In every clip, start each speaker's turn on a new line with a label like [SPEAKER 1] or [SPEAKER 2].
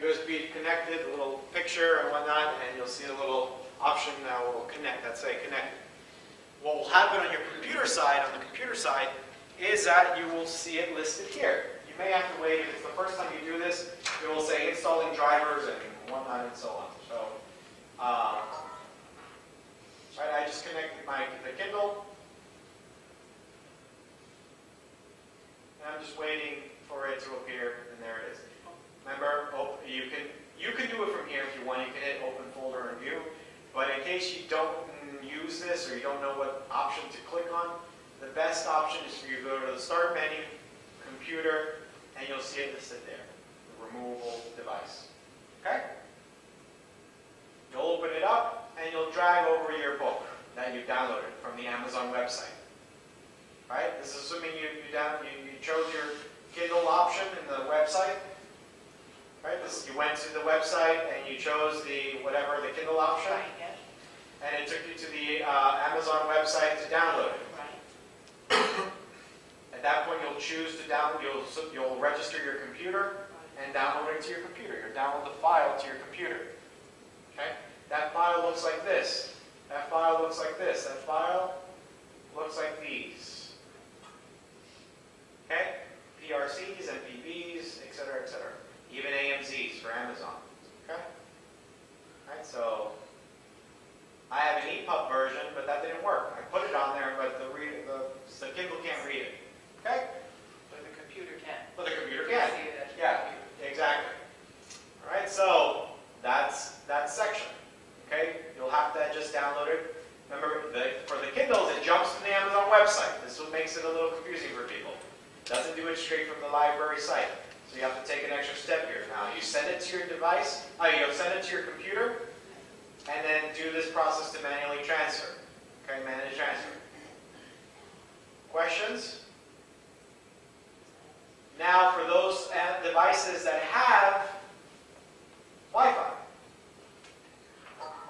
[SPEAKER 1] USB connected, a little picture and whatnot, and you'll see a little option that will connect, that say connected. What will happen on your computer side, is that you will see it listed here. You may have to wait, if it's the first time you do this, it will say installing drivers and whatnot and so on. So, right, I just connected the Kindle. And I'm just waiting for it to appear, and there it is. Remember, you can do it from here if you want. You can hit open folder and view. But in case you don't use this or you don't know what option to click on, the best option is for you to go to the Start menu, Computer, and you'll see it listed there, the removable device. Okay? You'll open it up, and you'll drag over your book that you downloaded from the Amazon website. Right? This is assuming you chose your Kindle option in the website. Right? You went to the website and you chose the Kindle option.
[SPEAKER 2] Right, yes.
[SPEAKER 1] And it took you to the Amazon website to download it.
[SPEAKER 2] Right.
[SPEAKER 1] At that point, you'll choose to download. You'll register your computer and download it to your computer. You'll download the file to your computer. Okay? That file looks like this. That file looks like this. That file looks like these. Okay? PRCs, MPBs, etc., etc. Even AMZs for Amazon. Okay? Alright, so I have an EPUB version, but that didn't work. I put it on there, but the Kindle can't read it. Okay?
[SPEAKER 2] But the computer can.
[SPEAKER 1] But the computer can.
[SPEAKER 2] See it.
[SPEAKER 1] Yeah, exactly. Alright, so that's that section. Okay? You'll have to just download it. Remember, for the Kindles, it jumps to the Amazon website. This is what makes it a little confusing for people. It doesn't do it straight from the library site. So you have to take an extra step here. Now, you send it to your device, you'll send it to your computer, and then do this process to manually transfer. Okay, manually transfer. Questions? Now, for those devices that have Wi-Fi,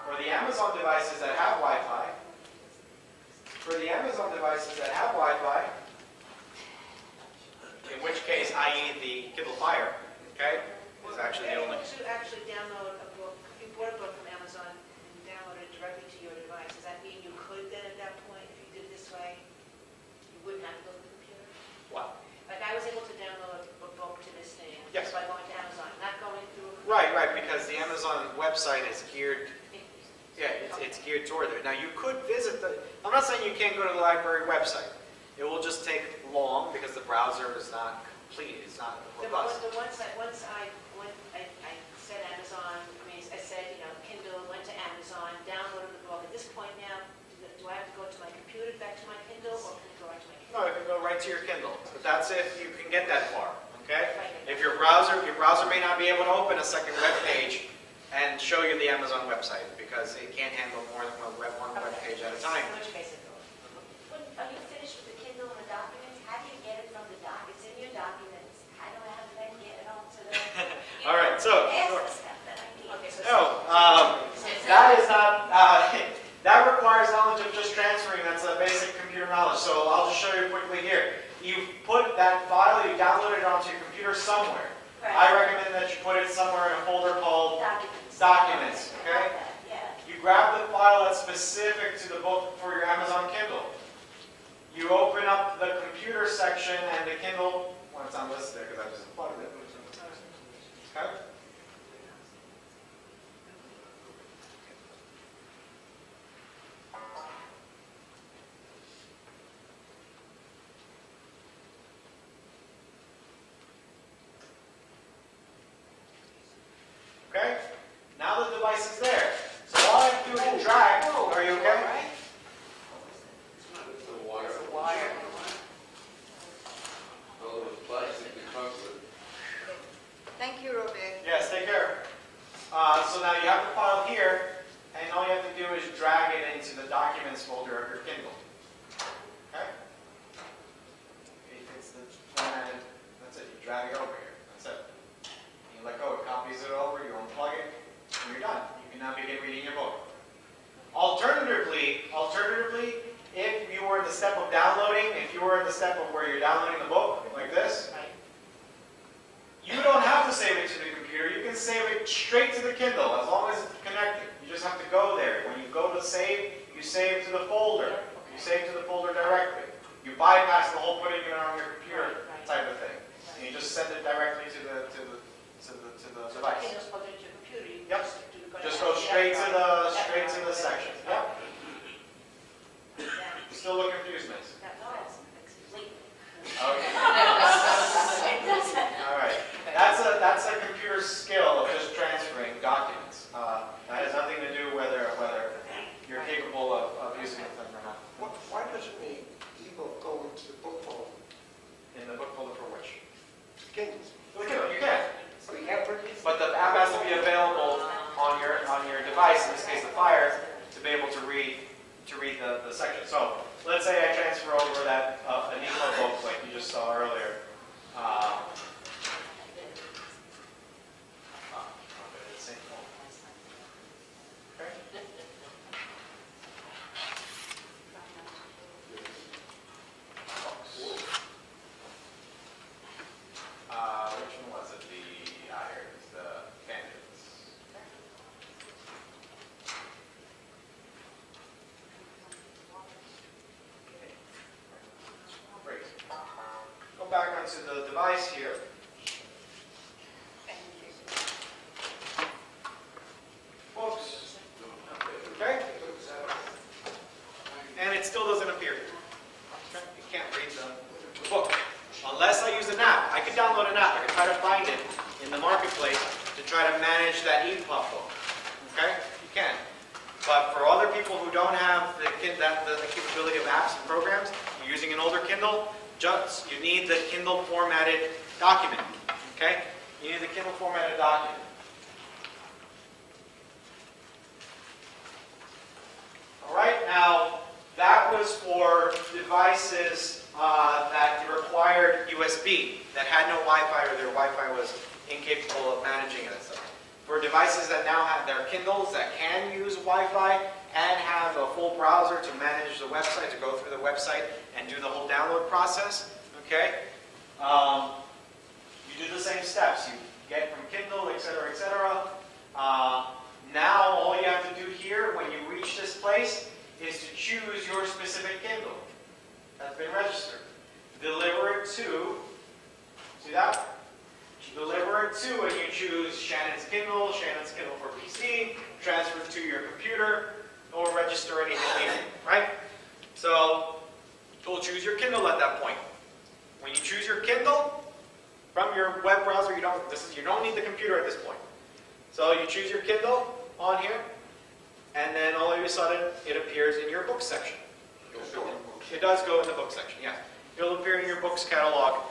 [SPEAKER 1] for the Amazon devices that have Wi-Fi, in which case, i.e. the Kindle Fire, okay, is actually the only.
[SPEAKER 2] To actually download a book, if you bought a book from Amazon and download it directly to your device, does that mean you could then at that point, if you did it this way, you wouldn't have to go to the computer?
[SPEAKER 1] What?
[SPEAKER 2] Like I was able to download a book to this thing
[SPEAKER 1] Yes.
[SPEAKER 2] by going to Amazon, not going through a computer.
[SPEAKER 1] Right, because the Amazon website is geared, it's geared toward it. Now, you could visit I'm not saying you can't go to the library website. It will just take long because the browser is not complete, it's not robust.
[SPEAKER 2] Once I said Amazon, I said, Kindle, went to Amazon, downloaded the book. At this point now, do I have to go to my computer, back to my Kindle, or can it go right to my Kindle?
[SPEAKER 1] No, it can go right to your Kindle. But that's if you can get that far, okay? If your browser may not be able to open a second web page and show you the Amazon website because it can't handle more than one web page at a time.
[SPEAKER 2] In which case it goes.
[SPEAKER 3] Are you finished with the Kindle and the documents? How do you get it from the doc? It's in your documents. How do I have to then get it onto the...
[SPEAKER 1] All right, so...
[SPEAKER 3] Ask the stuff that I need.
[SPEAKER 2] Okay, so
[SPEAKER 1] that is not... that requires knowledge of just transferring. That's a basic computer knowledge. So I'll just show you quickly here. You put that file, you download it onto your computer somewhere.
[SPEAKER 3] Right.
[SPEAKER 1] I recommend that you put it somewhere in a folder called Documents. Okay?
[SPEAKER 3] Yeah.
[SPEAKER 1] You grab the file that's specific to the book for your Amazon Kindle. You open up the computer section and the Kindle, well, it's not listed there because I just plugged it. Okay? Okay? Now the device is there. So all I have to do is drag. Are you okay?
[SPEAKER 4] The wire.
[SPEAKER 2] It's a wire.
[SPEAKER 4] Oh,
[SPEAKER 1] save, you save to the folder. You save to the folder directly. You bypass the whole putting it on your computer type of thing. And you just send it directly to the device.
[SPEAKER 2] Kindle's plugged into your computer. You
[SPEAKER 1] Yep.
[SPEAKER 2] just
[SPEAKER 1] Just go straight to the section. Yep. You still look confused, miss? Okay. All right. That's a computer skill of just transferring documents. That has nothing to do whether you're capable of using it or not.
[SPEAKER 4] Why doesn't the ebook go into the book folder?
[SPEAKER 1] In the book folder for which?
[SPEAKER 4] Kindles.
[SPEAKER 1] You can.
[SPEAKER 4] So you can't put it.
[SPEAKER 1] But the app has to be available on your device, in this case the Fire, to be able to read the section. So let's say I transfer over that an ebook book like you just saw earlier. Okay. Which one was it? Here it is, the candidates. Great. Go back onto the device here. Books. Okay? And it still doesn't appear. Okay? You can't read the book. Unless I use an app. I could download an app. I could try to find it in the marketplace to try to manage that EPUB book. Okay? You can. But for other people who don't have the capability of apps and programs, you're using an older Kindle, you need the Kindle formatted document. Okay? You need the Kindle formatted document. All right, now that was for devices that required USB, that had no Wi-Fi or their Wi-Fi was incapable of managing it and stuff. For devices that now have their Kindles that can use Wi-Fi and have a full browser to manage the website, to go through the website and do the whole download process, okay? You do the same steps. You get from Kindle, etc., etc. Now all you have to do here when you reach this place is to choose your specific Kindle that's been registered. Deliver it to, see that? Deliver it to, and you choose Shannon's Kindle for PC, transfer it to your computer, or register anything here, right? So you'll choose your Kindle at that point. When you choose your Kindle from your web browser, you don't need the computer at this point. So you choose your Kindle on here, and then all of a sudden it appears in your books section. It does go in the book section, yes. It'll appear in your books catalog,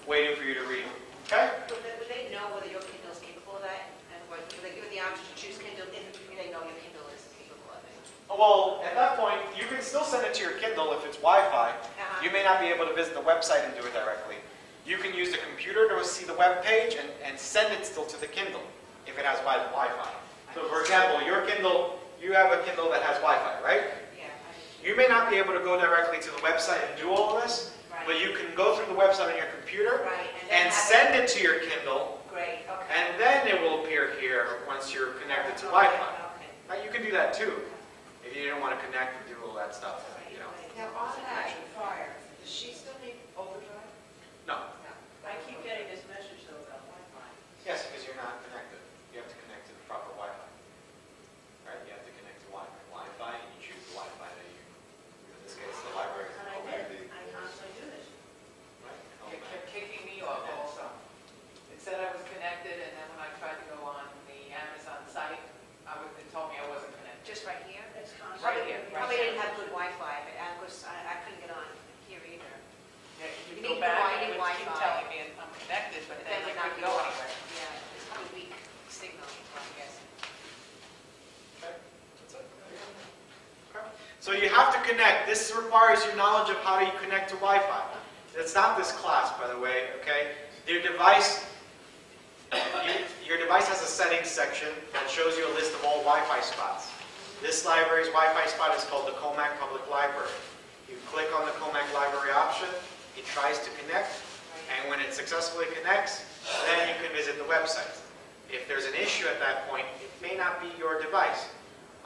[SPEAKER 1] waiting for you to read. Okay?
[SPEAKER 2] Would they know whether your Kindle is capable of that? And would they give you the option to choose Kindle if they know your Kindle is capable of it?
[SPEAKER 1] Well, at that point, you can still send it to your Kindle if it's Wi-Fi. You may not be able to visit the website and do it directly. You can use the computer to see the web page and send it still to the Kindle if it has Wi-Fi. So, for example, your Kindle, you have a Kindle that has Wi-Fi, right?
[SPEAKER 2] Yeah.
[SPEAKER 1] You may not be able to go directly to the website and do all of this, but you can go through the website on your computer and send it to your Kindle.
[SPEAKER 2] Great, okay.
[SPEAKER 1] And then it will appear here once you're connected to Wi-Fi.
[SPEAKER 2] Okay.
[SPEAKER 1] Now, you can do that too, if you don't want to connect and do all that stuff. You know.
[SPEAKER 5] Now, on that Fire, does she still need overdrive?
[SPEAKER 1] No.
[SPEAKER 5] I keep getting this message though about Wi-Fi.
[SPEAKER 1] Yes, because you're not connected. You have to connect to the proper Wi-Fi. Right? You have to connect to Wi-Fi, and you choose the Wi-Fi that you, in this case, the library.
[SPEAKER 5] And I did. I constantly do this.
[SPEAKER 1] Right?
[SPEAKER 6] It kept kicking me off also. It said I was connected, and then when I tried to go on the Amazon site, it told me I wasn't connected.
[SPEAKER 2] Just right here?
[SPEAKER 5] It's constantly.
[SPEAKER 6] Right here.
[SPEAKER 2] Probably didn't have good Wi-Fi, but I couldn't get on here either.
[SPEAKER 6] Yeah,
[SPEAKER 2] You
[SPEAKER 6] you go
[SPEAKER 2] need
[SPEAKER 6] back,
[SPEAKER 2] provided
[SPEAKER 6] and it would keep
[SPEAKER 2] Wi-Fi.
[SPEAKER 6] telling me I'm connected, but then
[SPEAKER 2] Then
[SPEAKER 6] I
[SPEAKER 2] would not
[SPEAKER 6] couldn't
[SPEAKER 2] be
[SPEAKER 6] go
[SPEAKER 2] on.
[SPEAKER 6] anywhere.
[SPEAKER 2] Yeah, it's probably weak signal, I'm guessing.
[SPEAKER 1] Okay. That's it. Okay. So you have to connect. This requires your knowledge of how you connect to Wi-Fi. It's not this class, by the way, okay? Your device has a settings section that shows you a list of all Wi-Fi spots. This library's Wi-Fi spot is called the Comac Public Library. You click on the Comac Library option, it tries to connect, and when it successfully connects, then you can visit the website. If there's an issue at that point, it may not be your device.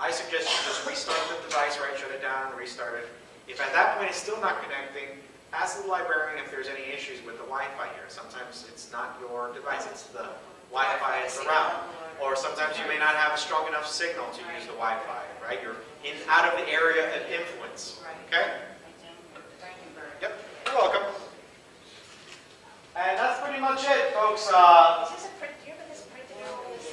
[SPEAKER 1] I suggest you just restart the device, right? Shut it down, restart it. If at that point it's still not connecting, ask the librarian if there's any issues with the Wi-Fi here. Sometimes it's not your device, it's the Wi-Fi that's around. Or sometimes you may not have a strong enough signal to use the Wi-Fi, right? You're out of the area of influence, okay?
[SPEAKER 6] Thank you very much.
[SPEAKER 1] Yep, you're welcome. And that's pretty much it, folks.
[SPEAKER 2] Is this a print, do you have this printed all this?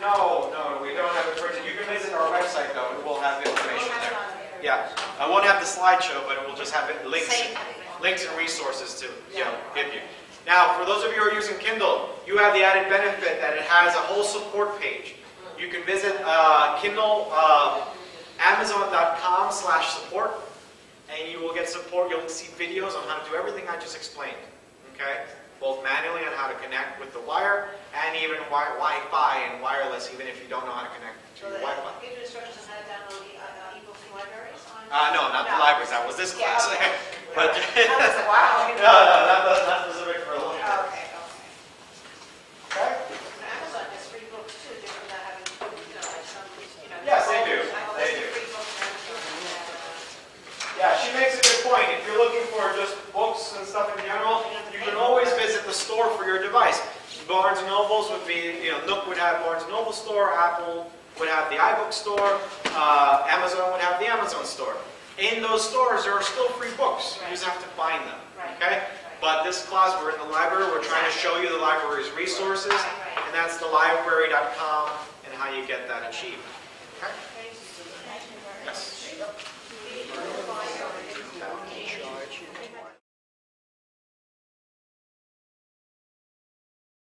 [SPEAKER 1] No, we don't have it printed. You can visit our website, though, and we'll have the information there. Yeah, I won't have the slideshow, but it will just have it, links and resources to give you. Now, for those of you who are using Kindle, you have the added benefit that it has a whole support page. You can visit Kindle, Amazon.com/support, and you will get support. You'll see videos on how to do everything I just explained. Okay, both manually on how to connect with the wire, and even Wi-Fi and wireless, even if you don't know how to connect to your Wi-Fi.
[SPEAKER 2] Give you instructions on how to download eBooks from libraries?
[SPEAKER 1] No, not the libraries. That was this class.
[SPEAKER 2] Okay.
[SPEAKER 1] But
[SPEAKER 2] That was a while.
[SPEAKER 1] no, not specific for a little bit.
[SPEAKER 2] Okay.
[SPEAKER 1] Okay.
[SPEAKER 2] Amazon has free books too, different than having, like some,
[SPEAKER 1] Yes, they do.
[SPEAKER 2] I always
[SPEAKER 1] They
[SPEAKER 2] see
[SPEAKER 1] do.
[SPEAKER 2] free books on Amazon.
[SPEAKER 1] Yeah, she makes a good point. If you're looking for just books and stuff in general, you can always visit the store for your device. Barnes and Nobles would be, Nook would have Barnes and Noble store, Apple would have the iBook store, Amazon would have the Amazon store. In those stores, there are still free books. You just have to find them. Okay? But this class, we're in the library. We're trying to show you the library's resources, and that's thelibrary.com and how you get that achieved. Okay?